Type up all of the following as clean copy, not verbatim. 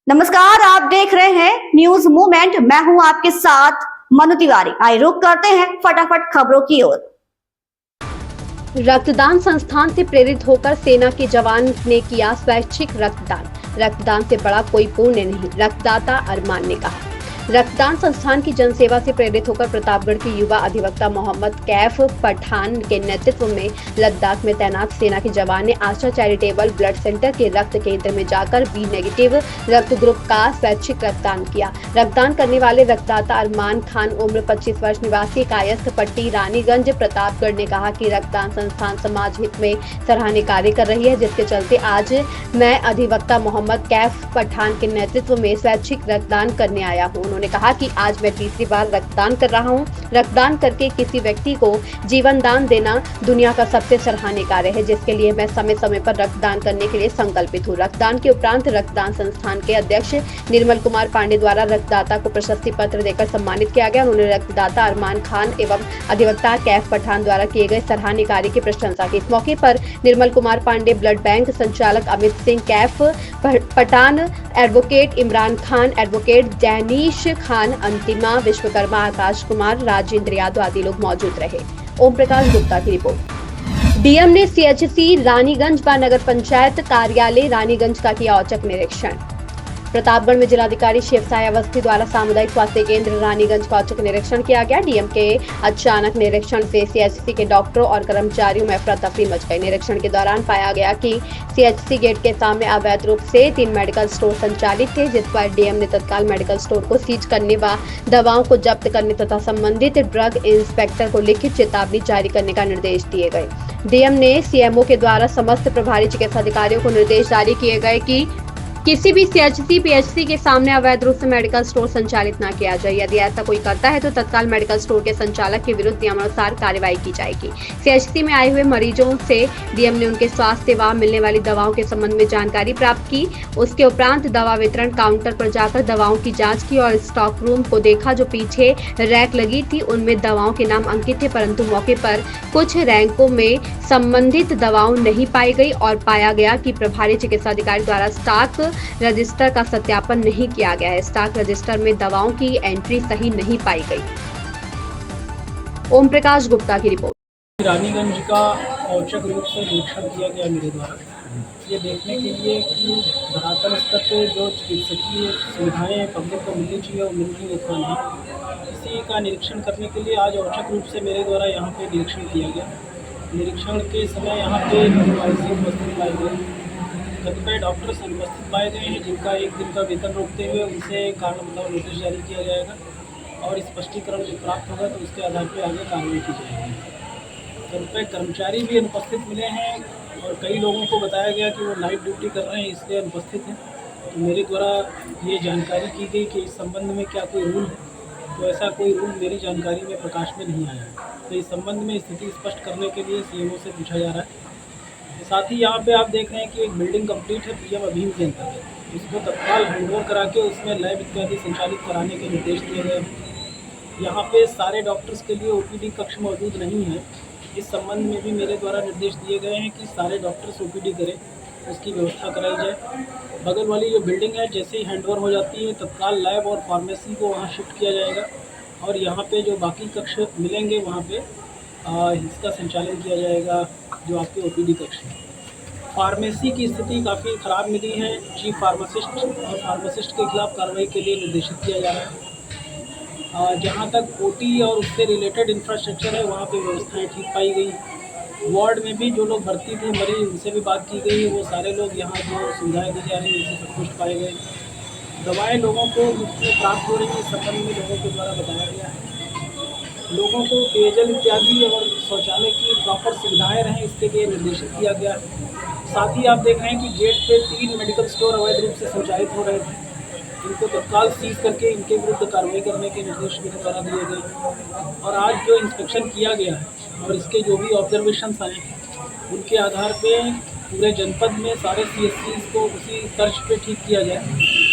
नमस्कार, आप देख रहे हैं न्यूज मूवमेंट। मैं हूं आपके साथ मनु तिवारी। आइए रुक करते हैं फटाफट खबरों की ओर। रक्तदान संस्थान से प्रेरित होकर सेना के जवान ने किया स्वैच्छिक रक्तदान। रक्तदान से बड़ा कोई पुण्य नहीं, रक्तदाता अरमान ने कहा। रक्तदान संस्थान की जनसेवा से प्रेरित होकर प्रतापगढ़ के युवा अधिवक्ता मोहम्मद कैफ पठान के नेतृत्व में लद्दाख में तैनात सेना के जवान ने आशा चैरिटेबल ब्लड सेंटर के रक्त केंद्र में जाकर बी नेगेटिव रक्त ग्रुप का स्वैच्छिक रक्तदान किया। रक्तदान करने वाले रक्तदाता अरमान खान उम्र 25 वर्ष निवासी कायस्थ पट्टी रानीगंज प्रतापगढ़ ने कहा कि रक्तदान संस्थान समाज हित में सराहनीय कार्य कर रही है, जिसके चलते आज मैं अधिवक्ता मोहम्मद कैफ पठान के नेतृत्व में स्वैच्छिक रक्तदान करने आया हूँ। उन्होंने कहा कि आज मैं तीसरी बार रक्तदान कर रहा हूं। रक्तदान करके किसी व्यक्ति को जीवन दान देना दुनिया का सबसे सराहनीय कार्य है, जिसके लिए मैं समय समय पर रक्तदान करने के लिए संकल्पित हूं। रक्तदान के उपरांत रक्तदान संस्थान के अध्यक्ष निर्मल कुमार पांडे द्वारा रक्तदाता को प्रशस्ति पत्र देकर सम्मानित किया गया। उन्होंने रक्तदाता अरमान खान एवं अधिवक्ता कैफ पठान द्वारा किए गए सराहनीय कार्य की प्रशंसा की। इस मौके पर निर्मल कुमार पांडे, ब्लड बैंक संचालक अमित सिंह कैफ पठान, एडवोकेट इमरान खान, एडवोकेट जैनीश खान, अंतिमा विश्वकर्मा, आकाश कुमार, राजेंद्र यादव आदि लोग मौजूद रहे। ओम प्रकाश गुप्ता की रिपोर्ट। डीएम ने सीएचसी रानीगंज व नगर पंचायत कार्यालय रानीगंज का किया औचक निरीक्षण। प्रतापगढ़ में जिलाधिकारी शिव साई अवस्थी द्वारा सामुदायिक स्वास्थ्य केंद्र रानीगंज का औचक निरीक्षण किया गया। डीएम के अचानक निरीक्षण से सीएचसी के डॉक्टरों और कर्मचारियों में अफरा तफरी मच गई। निरीक्षण के दौरान पाया गया कि सीएचसी गेट के सामने अवैध रूप से 3 मेडिकल स्टोर संचालित थे, जिस पर डीएम ने तत्काल मेडिकल स्टोर को सीज करने व दवाओं को जब्त करने तथा संबंधित ड्रग इंस्पेक्टर को लिखित चेतावनी जारी करने का निर्देश दिए गए। डीएम ने सीएमओ के द्वारा समस्त प्रभारी चिकित्सा अधिकारियों को निर्देश जारी किए गए कि किसी भी सीएचसी पीएचसी के सामने अवैध रूप से मेडिकल स्टोर संचालित न किया जाए। यदि ऐसा कोई करता है तो तत्काल मेडिकल स्टोर के संचालक के विरुद्ध नियमानुसार कार्रवाई की जाएगी। सीएचसी में आए हुए मरीजों से डीएम ने उनके स्वास्थ्य व मिलने वाली दवाओं के संबंध में जानकारी प्राप्त की। उसके उपरांत दवा वितरण काउंटर पर जाकर दवाओं की जाँच की और स्टॉक रूम को देखा। जो पीछे रैक लगी थी उनमें दवाओं के नाम अंकित थे, परंतु मौके पर कुछ रैंकों में संबंधित दवाओं नहीं पाई गई और पाया गया कि प्रभारी चिकित्सा अधिकारी द्वारा स्टॉक रजिस्टर का सत्यापन नहीं किया गया है। स्टॉक रजिस्टर में दवाओं की एंट्री सही नहीं पाई गई। ओम प्रकाश गुप्ता की रिपोर्ट। रानीगंज का औचक रूप से निरीक्षण किया गया मेरे द्वारा, ये देखने के लिए कि धरातल स्तर पे जो चिकित्सकीय सुविधाएं पब्लिक को मिलनी चाहिए और मिल रही अथवा नहीं, इसी का निरीक्षण करने के लिए आज औचक रूप से मेरे द्वारा यहाँ पे निरीक्षण किया गया। निरीक्षण के समय यहाँ पे उपस्थित पाए गए, कतिपय डॉक्टर्स अनुपस्थित पाए गए हैं, जिनका 1 दिन का वेतन रोकते हुए उनसे कारण बताओ नोटिस जारी किया जाएगा और स्पष्टीकरण जो प्राप्त होगा तो उसके आधार पर आगे कार्रवाई की जाएगी। कतिपय कर्मचारी भी अनुपस्थित मिले हैं और कई लोगों को बताया गया कि वो नाइट ड्यूटी कर रहे हैं इसलिए अनुपस्थित हैं। तो मेरे द्वारा ये जानकारी की गई कि इस संबंध में क्या कोई रूल है, तो ऐसा कोई रूल मेरी जानकारी में प्रकाश में नहीं आया है। तो इस संबंध में स्थिति स्पष्ट करने के लिए सीएमओ से पूछा जा रहा है। साथ ही यहाँ पे आप देख रहे हैं कि एक बिल्डिंग कंप्लीट है पीएम अभियान के अंतर्गत, इसको तत्काल हैंडओवर करा के उसमें लैब इत्यादि संचालित कराने के निर्देश दिए गए हैं। यहाँ पे सारे डॉक्टर्स के लिए ओपीडी कक्ष मौजूद नहीं है, इस संबंध में भी मेरे द्वारा निर्देश दिए गए हैं कि सारे डॉक्टर्स ओपीडी करें, उसकी व्यवस्था कराई जाए। बगल वाली जो बिल्डिंग है जैसे ही हैंडओवर हो जाती है तत्काल लैब और फार्मेसी को वहाँ शिफ्ट किया जाएगा और यहाँ पे जो बाकी कक्ष मिलेंगे वहाँ पे इसका संचालन किया जाएगा, जो आपके ओपीडी कक्ष है। फार्मेसी की स्थिति काफ़ी ख़राब मिली है, चीफ फार्मासिस्ट और फार्मासिस्ट के खिलाफ कार्रवाई के लिए निर्देशित किया जा रहा है। जहाँ तक ओटी और उससे रिलेटेड इंफ्रास्ट्रक्चर है वहाँ पे व्यवस्थाएं ठीक पाई गई। वार्ड में भी जो लोग भर्ती थे मरीज उनसे भी बात की गई, वो सारे लोग यहाँ जो सुविधाएँ दी जा रही हैं उनसे संतुष्ट पाए गए। दवाएँ लोगों को मुफ्त में प्राप्त हो रही हैं, इस संबंध में लोगों के द्वारा बताया गया है। लोगों को पेयजल इत्यादि और शौचालय की प्रॉपर सुविधाएं रहें इसके लिए निर्देशित किया गया है। साथ ही आप देख रहे हैं कि गेट पे 3 मेडिकल स्टोर अवैध रूप से संचालित हो रहे थे, इनको तत्काल सीज करके इनके विरुद्ध कार्रवाई करने के निर्देश मेरे द्वारा दिए गए। और आज जो इंस्पेक्शन किया गया है और इसके जो भी ऑब्जर्वेशंस आए उनके आधार पे पूरे जनपद में सारे सीएचसीज को उसी तर्ज पे ठीक किया जाए,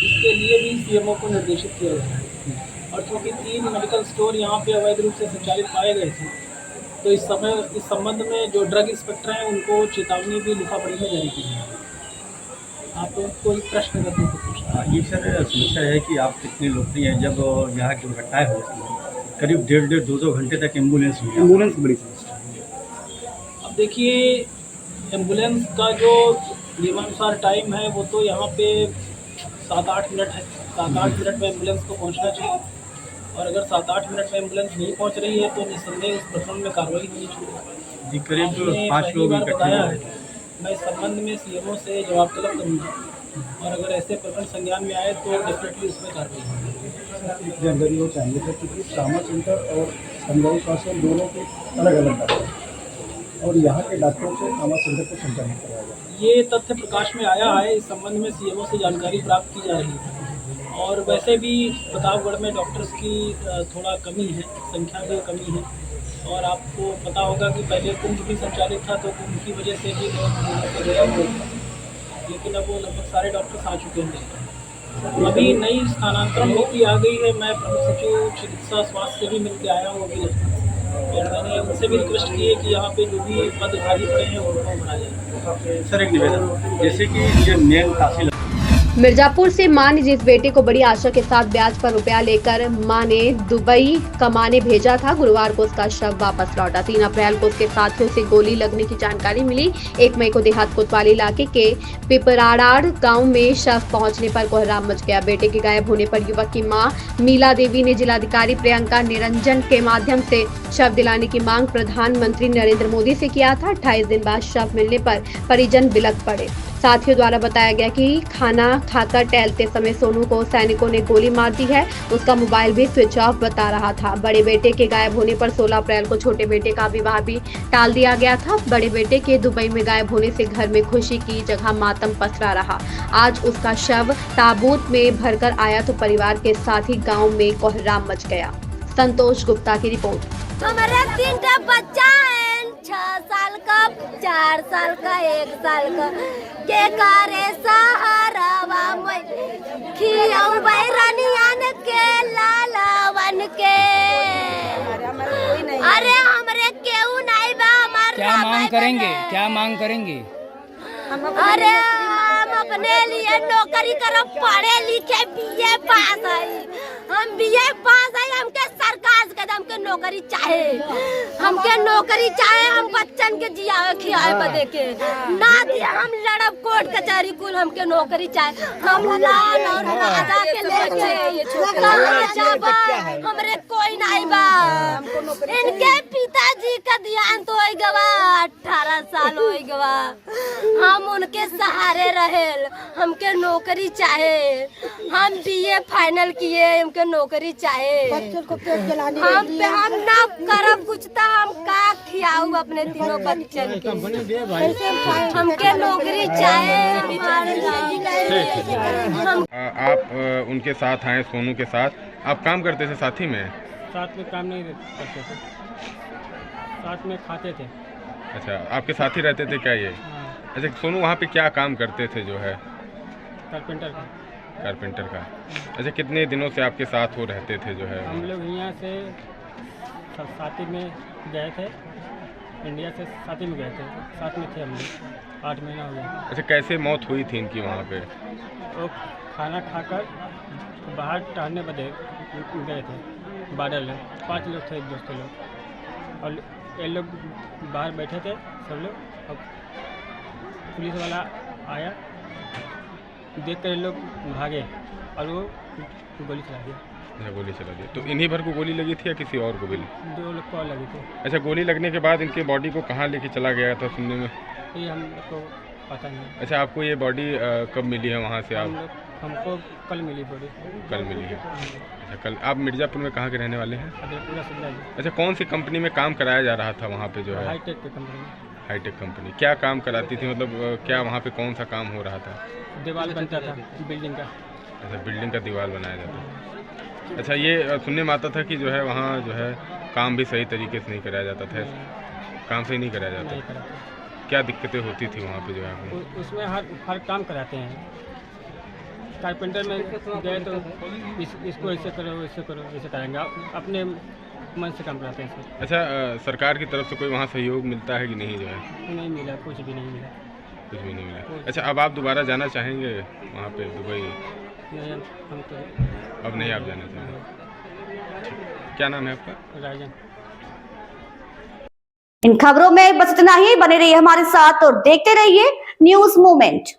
इसके लिए भी सीएमओ को निर्देशित किया गया है। और क्योंकि 3 मेडिकल स्टोर यहाँ पे अवैध रूप से संचालित पाए गए थे, तो इस संबंध में जो ड्रग इंस्पेक्टर हैं उनको चेतावनी भी लिखा पढ़ी में जारी की है। आप कोई प्रश्न करने को पूछना ये सर समस्या है कि आप कितने लोकप्रिय हैं। जब यहाँ की दुर्घटनाएँ हो जाती हैं करीब 1.5-2 घंटे तक एम्बुलेंस बड़ी समस्या है। अब देखिए, एम्बुलेंस का जो नियमानुसार टाइम है वो तो यहाँ पे 7-8 मिनट है। 7-8 मिनट में एम्बुलेंस को पहुँचना चाहिए, और अगर 7-8 मिनट में एम्बुलेंस नहीं पहुँच रही है तो निस्संदेह उस प्रकरण में कार्रवाई होनी चाहिए। जी करीब आपने 5 पहली लोग बार इकट्ठे बताया हुए है, हैं। मैं इस संबंध में सीएमओ से जवाब तलब करूँगा, और अगर ऐसे प्रकरण संज्ञान में आए तो डेफिनेटली उसमें कार्रवाई होगी। जानकारी वो चाहिए था क्योंकि ट्रामा सेंटर और सामुदायिक स्वास्थ्य दोनों के अलग अलग डॉक्टर हैं और यहाँ के डॉक्टरों से ट्रामा सेंटर को संचालित कराया जाता है। ये तथ्य प्रकाश में आया है। इस संबंध में सीएमओ से जानकारी प्राप्त की जा रही है, और वैसे भी प्रतापगढ़ में डॉक्टर्स की थोड़ा कमी है, संख्या में कमी है। और आपको पता होगा कि पहले कुंभ भी संचालित था, तो कुंभ की वजह से भी लोग गया हुआ था, लेकिन अब वो लगभग सारे डॉक्टर्स आ चुके हैं। अभी नई स्थानांतरण नीति आ गई है। मैं प्रमुख सचिव चिकित्सा स्वास्थ्य से भी मिल के आया हूँ अभी, और मैंने उनसे भी रिक्वेस्ट की है कि यहाँ पे जो भी पद खाली पड़े हैं उनको बढ़ाया जाए। सर एक निवेदन, जैसे कि ये मेन तहसील मिर्जापुर से मां ने जिस बेटे को बड़ी आशा के साथ ब्याज पर रुपया लेकर मां ने दुबई कमाने भेजा था, गुरुवार को उसका शव वापस लौटा। 3 अप्रैल को उसके साथियों से गोली लगने की जानकारी मिली। 1 मई को देहात कोतवाली इलाके के पिपराड़ाड़ गांव में शव पहुंचने पर कोहराम मच गया। बेटे के गायब होने पर युवक की मां मीला देवी ने जिलाधिकारी प्रियंका निरंजन के माध्यम से शव दिलाने की मांग प्रधानमंत्री नरेंद्र मोदी से किया था। 28 दिन बाद शव मिलने पर परिजन बिलख पड़े। साथियों द्वारा बताया गया कि खाना खाकर टहलते समय सोनू को सैनिकों ने गोली मार दी है। उसका मोबाइल भी स्विच ऑफ बता रहा था। बड़े बेटे के गायब होने पर 16 अप्रैल को छोटे बेटे का विवाह भी टाल दिया गया था। बड़े बेटे के दुबई में गायब होने से घर में खुशी की जगह मातम पसरा रहा। आज उसका शव ताबूत में भरकर आया तो परिवार के साथ ही गाँव में कोहराम मच गया। संतोष गुप्ता की रिपोर्ट। हमारे 3 बच्चा है, 6 साल का, 4 साल का, 1 साल का। के करे सहारावा में खियाऊ बैरनियान के लालावन के। अरे हमरे केहू नहीं बा। हमारे क्या मांग करेंगे, क्या मांग करेंगे? अरे हम अपने लिए नौकरी करो, पढ़े लिखे बीए पास है। हम बीए पास है, हमके सरकार से हमके नौकरी चाहे, हमके नौकरी चाहे। हम बच्चन के जियावे खियावे बदे के ना दिया, हम लड़ब कोर्ट कचहरी कुल। हमके नौकरी चाहे। हम लाल और राजा के लेके कहाँ जाबा? हमरे कोई नहीं बा। इनके पिताजी का ध्यान तो हो गवा, 18 साल हो गवा। हम उनके सहारे रहेल। हमके नौकरी चाहे। हम बीए फाइनल किए, हमके नौकरी चाहे। हम ना करब कुछ तो हम का खियाऊ अपने तीनों बच्चन के। हमके नौकरी चाहे। आप उनके साथ आए, सोनू के साथ आप काम करते थे साथ ही में? साथ में काम नहीं करते थे, साथ में खाते थे। अच्छा, आपके साथ ही रहते थे क्या ये? अच्छा, सोनू वहाँ पे क्या काम करते थे जो है? कारपेंटर का। अच्छा, कितने दिनों से आपके साथ वो रहते थे जो है? हम लोग यहाँ से साथी में गए थे, इंडिया से साथी में गए थे, साथ में थे हम लोग। 8 महीना हो गया। अच्छा, कैसे मौत हुई थी इनकी वहाँ पे? वो खाना खाकर बाहर टहलने बदे गए थे। 12 लोग, 5 लोग थे, दोस्त लोग, और ये लोग बाहर बैठे थे सब लोग। अब पुलिस वाला आया, देख कर ये लोग भागे और वो गोली चला दिया। अच्छा, गोली चला दिया। तो इन्हीं भर को गोली लगी थी या किसी और को भी? 2 लोग को लगी थी। अच्छा, गोली लगने के बाद इनके बॉडी को कहाँ लेके चला गया था सुनने में? ये हम लोग को पता नहीं। अच्छा, आपको ये बॉडी कब मिली है वहाँ से? हमको कल मिली बॉडी। कल मिली है। अच्छा, कल। आप मिर्ज़ापुर में कहाँ के रहने वाले हैं? पूरा सिद्धा जी। अच्छा, कौन सी कंपनी में काम कराया जा रहा था वहाँ पे जो है? हाईटेक की कंपनी में। हाईटेक कंपनी क्या काम कराती थी, मतलब क्या वहाँ पे कौन सा काम हो रहा था? दीवार बनता था बिल्डिंग का। अच्छा, बिल्डिंग का दीवार बनाया जाता था। अच्छा, ये सुनने में आता था कि जो है वहाँ जो है काम भी सही तरीके से नहीं कराया जाता था, काम सही नहीं कराया जाता। नहीं कराते। क्या दिक्कतें होती थी वहाँ पे जो है? उसमें हर काम कराते हैं। कारपेंटर में गए तो इसको ऐसे करो, ऐसे करो, ऐसे करेंगे। अपने मन से काम कराते हैं। अच्छा, सरकार की तरफ से कोई वहाँ सहयोग मिलता है कि नहीं जो है? नहीं मिला, कुछ भी नहीं मिला। कुछ भी नहीं मिला। अच्छा, अब आप दोबारा जाना चाहेंगे वहाँ पे दुबई? नया हम तो अब नहीं आप जाना चाहेंगे? क्या नाम है आपका? राजन। इन खबरों में बस इतना ही। बने रहिए हमारे साथ और देखते रहिए न्यूज़ मूवमेंट।